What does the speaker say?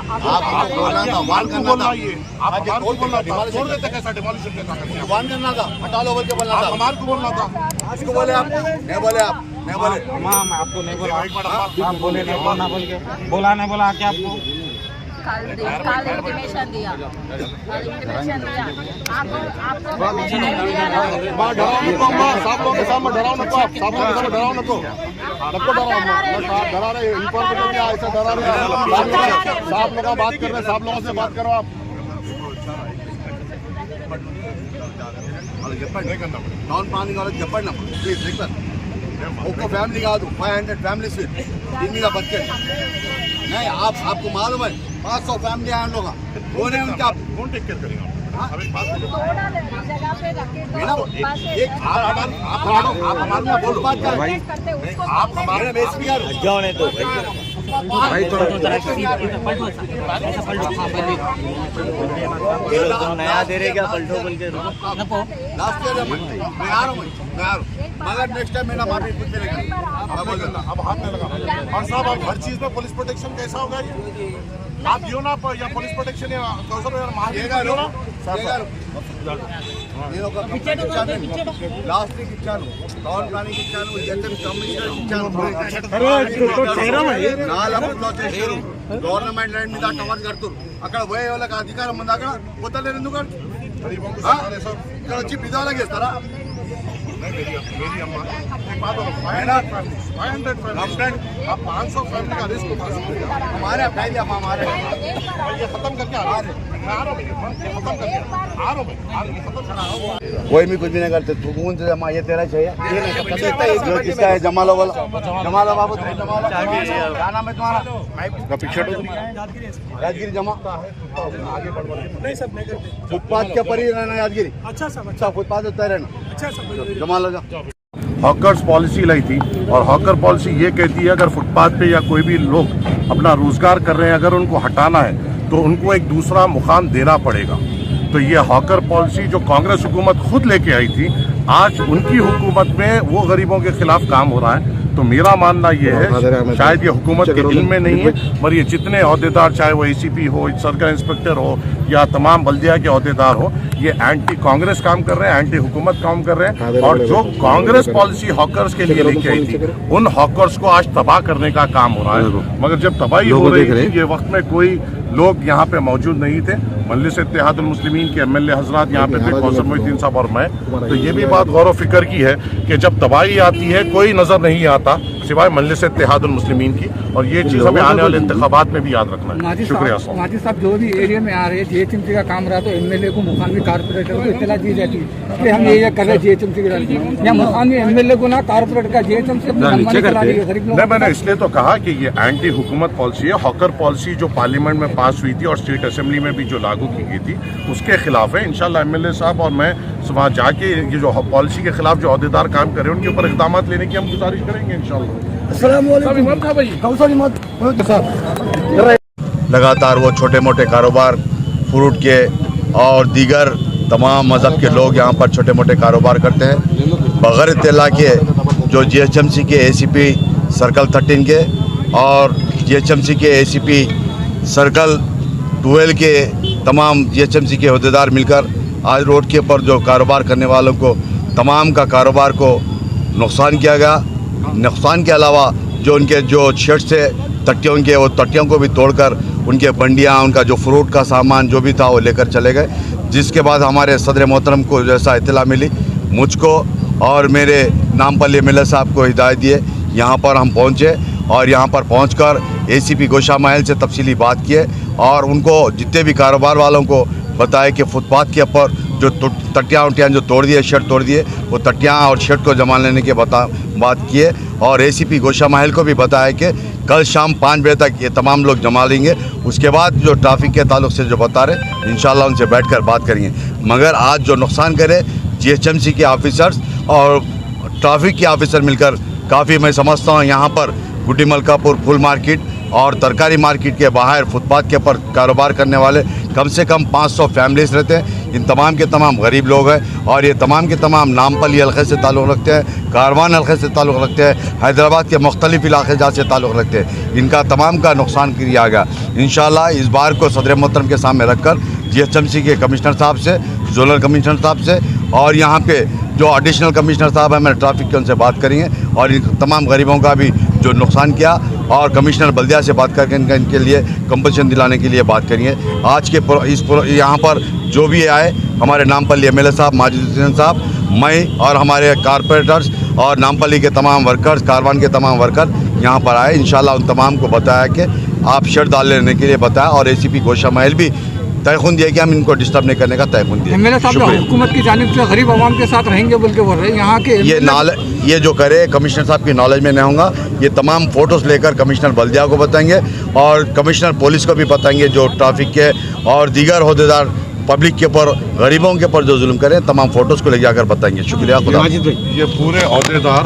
आपको बोलना था, वार्न करना था। आप हमारे को बोलना था, छोड़ देते कैसा डिमोलिशन कैसा करते हैं? वार्न करना था, हटा लो बोल के बोलना था। हमारे को बोलना था। इसको बोले आप नहीं बोले, आप नहीं बोले। मैं आपको नहीं बोला, आप बोले नहीं बोलना बोल के बोला नहीं बोला क्या आपको? कल इंटीमेशन दिया, आपको डराओ नको, सब लोगों के सामने डराओ नको, आप सब लोगों के सामने डराओ नको, सबको डरा रहे इन्फॉर्मेशन दिया, ऐसा डरा रहे। साहब लोग बात कर रहे हैं, साहब लोगों से बात करो आप। డౌన్ ప్లానింగ్ వాళ్ళకి చెప్పండి ప్లీజ్ రిక్వెస్ట్ ఒక్క ఫ్యామిలీ కాదు 500 ఫ్యామిలీస్ దీని మీద బతికండి नहीं आपको मालूम है 500 फैमिली आए लोग वो नहीं उनका कौन टेक केयर करेगा? आप हमारे में बोल बात कर आप हमारे एसपी यार जाओ नहीं तो भाई तो नया दे रहे क्या पलटो बोल के लास्ट ईयर मैं आ रहा हूँ मगर नेक्स्ट टाइम मेरा माफी कुछ मिलेगा। अब हाथ नहीं लगा। और साहब आप हर चीज में पुलिस प्रोटेक्शन कैसा होगा ये? आप दियो ना या पुलिस प्रोटेक्शन या कौशल दियो ना। నేను ఒక లాస్ట్ వీక్ ఇచ్చాను, టౌన్ ప్లానింగ్ ఇచ్చాను, జెడ్ఎం కమిషనర్ ఇచ్చాను, 4 చేశారు గవర్నమెంట్ ల్యాండ్ మీద టవర్స్ కడుతున్నారు. అక్కడ పోయే వాళ్ళకి అధికారం ఉంది, అక్కడ పోతలేరు ఎందుకు? ఇక్కడ వచ్చి బిదాలకి ఇస్తారా? मेरी अम्मा एक बात बोलो, 500 फैमिली आप 500 फैमिली का रिस्क उठा सकते हैं? हमारे पहले हमारे ये खत्म करके आ रहा हूँ, मैं आ रहा हूँ, खत्म करके आ रहा हूँ, खत्म करा रहा हूँ। कोई भी कुछ भी नहीं करते, तू कौन से जमा ये तेरा चाहिए जो किसका है? जमालो वाला जमालो बाबू, क्या नाम है तुम्हारा? यादगिरी जमा नहीं सब नहीं करते। फुटपाथ के ऊपर ही रहना यादगिरी। अच्छा सब अच्छा फुटपाथ होता है रहना। अच्छा सब जमा लो जाओ। हॉकर्स पॉलिसी लाई थी और हॉकर पॉलिसी ये कहती है अगर फुटपाथ पे या कोई भी लोग अपना रोजगार कर रहे हैं, अगर उनको हटाना है तो उनको एक दूसरा मुकाम देना पड़ेगा। तो ये हॉकर पॉलिसी जो कांग्रेस हुकूमत खुद लेके आई थी, आज उनकी हुकूमत में वो गरीबों के खिलाफ काम हो रहा है। तो मेरा मानना ये है, शायद ये हुकूमत के इल्म में नहीं है, पर ये जितने अहदेदार, चाहे वो एसीपी हो, सर्कल इंस्पेक्टर हो या तमाम बल्दिया के अहदेदार हो, ये एंटी कांग्रेस काम कर रहे हैं, एंटी हुकूमत काम कर रहे हैं। और जो कांग्रेस पॉलिसी हॉकर्स के लिए लेके आई थी, उन हॉकर्स को आज तबाह करने का काम हो रहा है। मगर जब तबाही हो रही थी, ये वक्त में कोई लोग यहाँ पे मौजूद नहीं थे। मजलिस इत्तेहादुल मुस्लिमीन के एमएलए हजरात यहाँ पे थे, कौसर मोहिद्दीन साहब और मैं। तो ये भी बात गौर व फिक्र की है कि जब तबाही आती है कोई नजर नहीं आता सिवाय मजलिस इत्तेहादुल मुस्लिमीन की, और ये चीज हमें आने वाले इंतखाबात में भी याद रखना है। शुक्रिया माजी साहब, जो भी एरिया में आ रहे हैं जीएचएमसी का काम रहा तो एमएलए को मुकामी कारपोरेटर को इत्तला दी जाती है, इसलिए हम ये कर रहे हैं जीएचएमसी के या मुकामी एमएलए को ना कारपोरेटर का जीएचएमसी नहीं, मैंने इसलिए तो कहा कि ये एंटी हुकूमत पॉलिसी है। हॉकर पॉलिसी जो पार्लियामेंट में पास हुई थी और स्टेट असेंबली में भी जो लागू की गई थी, उसके खिलाफ है। इंशाल्लाह एमएलए साहब और मैं वहाँ जाके ये जो पॉलिसी के खिलाफ जो अहदेदार काम कर रहे हैं उनके ऊपर इक़दाम लेने की हम गुजारिश करेंगे इंशाल्लाह। लगातार वो छोटे मोटे कारोबार, फ्रूट के और दीगर तमाम मज़हब के लोग यहाँ पर छोटे मोटे कारोबार करते हैं। बग़ैर इत्तला के जो जीएचएमसी के एसीपी सर्कल 13 के और जीएचएमसी के एसीपी सर्कल 12 के तमाम जीएचएमसी के अहदेदार मिलकर आज रोड के ऊपर जो कारोबार करने वालों को तमाम का कारोबार को नुकसान किया गया। नुकसान के अलावा जो उनके जो शेड्स थे तट्टियों के, वो तट्टियों को भी तोड़कर उनके बंडियाँ, उनका जो फ्रूट का सामान जो भी था वो लेकर चले गए। जिसके बाद हमारे सदर मोहतरम को जैसा इत्तला मिली, मुझको और मेरे नामपल्ली एमएलए साहब को हिदायत दिए, यहाँ पर हम पहुँचे और यहाँ पर पहुँचकर एसीपी गोशा महल से तफसीली बात किए और उनको जितने भी कारोबार वालों को बताया कि फुटपाथ के ऊपर जो तट्टियाँ उट्टियाँ जो तोड़ दिए, शेड तोड़ दिए, वो तट्टियाँ और शेड को जमा लेने के बात किए। और एसीपी गोशा महल को भी बताया कि कल शाम 5 बजे तक ये तमाम लोग जमा लेंगे। उसके बाद जो ट्रैफिक के ताल्लुक से जो बता रहे, इंशाल्लाह उनसे बैठकर बात करेंगे। मगर आज जो नुकसान करे जीएचएमसी के ऑफिसर्स और ट्रैफिक के ऑफिसर मिलकर, काफ़ी मैं समझता हूँ यहाँ पर गुड्डी मलकापुर फुल मार्केट और तरकारी मार्केट के बाहर फुटपाथ के ऊपर कारोबार करने वाले कम से कम 500 फैमिलीज रहते हैं। इन तमाम के तमाम गरीब लोग हैं और ये तमाम के तमाम नामपल्ली हल्के से ताल्लुक़ रखते हैं, कारवान हल्के से ताल्लुक़ रखते हैं, हैदराबाद के मुख्तलिफ़ इलाके जहाँ से ताल्लुक़ रखते हैं। इनका तमाम का नुकसान किया गया। इंशाअल्लाह इस बार को सदर मोहतरम के सामने रख कर GHMC के कमिश्नर साहब से, जोनल कमिश्नर साहब से और यहाँ पे जो एडिशनल कमिश्नर साहब हैं मैंने ट्रैफिक के उनसे बात करी है और इन तमाम गरीबों का भी जो नुकसान किया और कमिश्नर बल्दिया से बात करके इनके लिए कंपनसेशन दिलाने के लिए बात करी है। आज के यहाँ पर जो भी आए हमारे नामपल्ली MLA साहब माजिद हुसैन साहब, मैं और हमारे कारपोरेटर्स और नामपल्ली के तमाम वर्कर्स, कारवान के तमाम वर्कर यहाँ पर आए। इंशाल्लाह उन तमाम को बताया कि आप शर्त डाल लेने के लिए बताया और ACP गोशा महल भी तयखुन दिया कि हम इनको डिस्टर्ब नहीं करने का तयखुन दिया। MLA साहब हुकूमत की जानिब से गरीब आवाम के साथ रहेंगे बोल के बोल रहे हैं। यहाँ के ये जो करे कमिश्नर साहब की नॉलेज में नहीं होगा। ये तमाम फ़ोटोज़ लेकर कमिश्नर बल्दिया को बताएंगे और कमिश्नर पुलिस को भी बताएंगे जो ट्रैफिक के और दीगर अहदेदार पब्लिक के ऊपर, गरीबों के ऊपर जो जुल्म करें, तमाम फ़ोटोज़ को ले जाकर बताएंगे। शुक्रिया खुदा। ये पूरे अहदेदार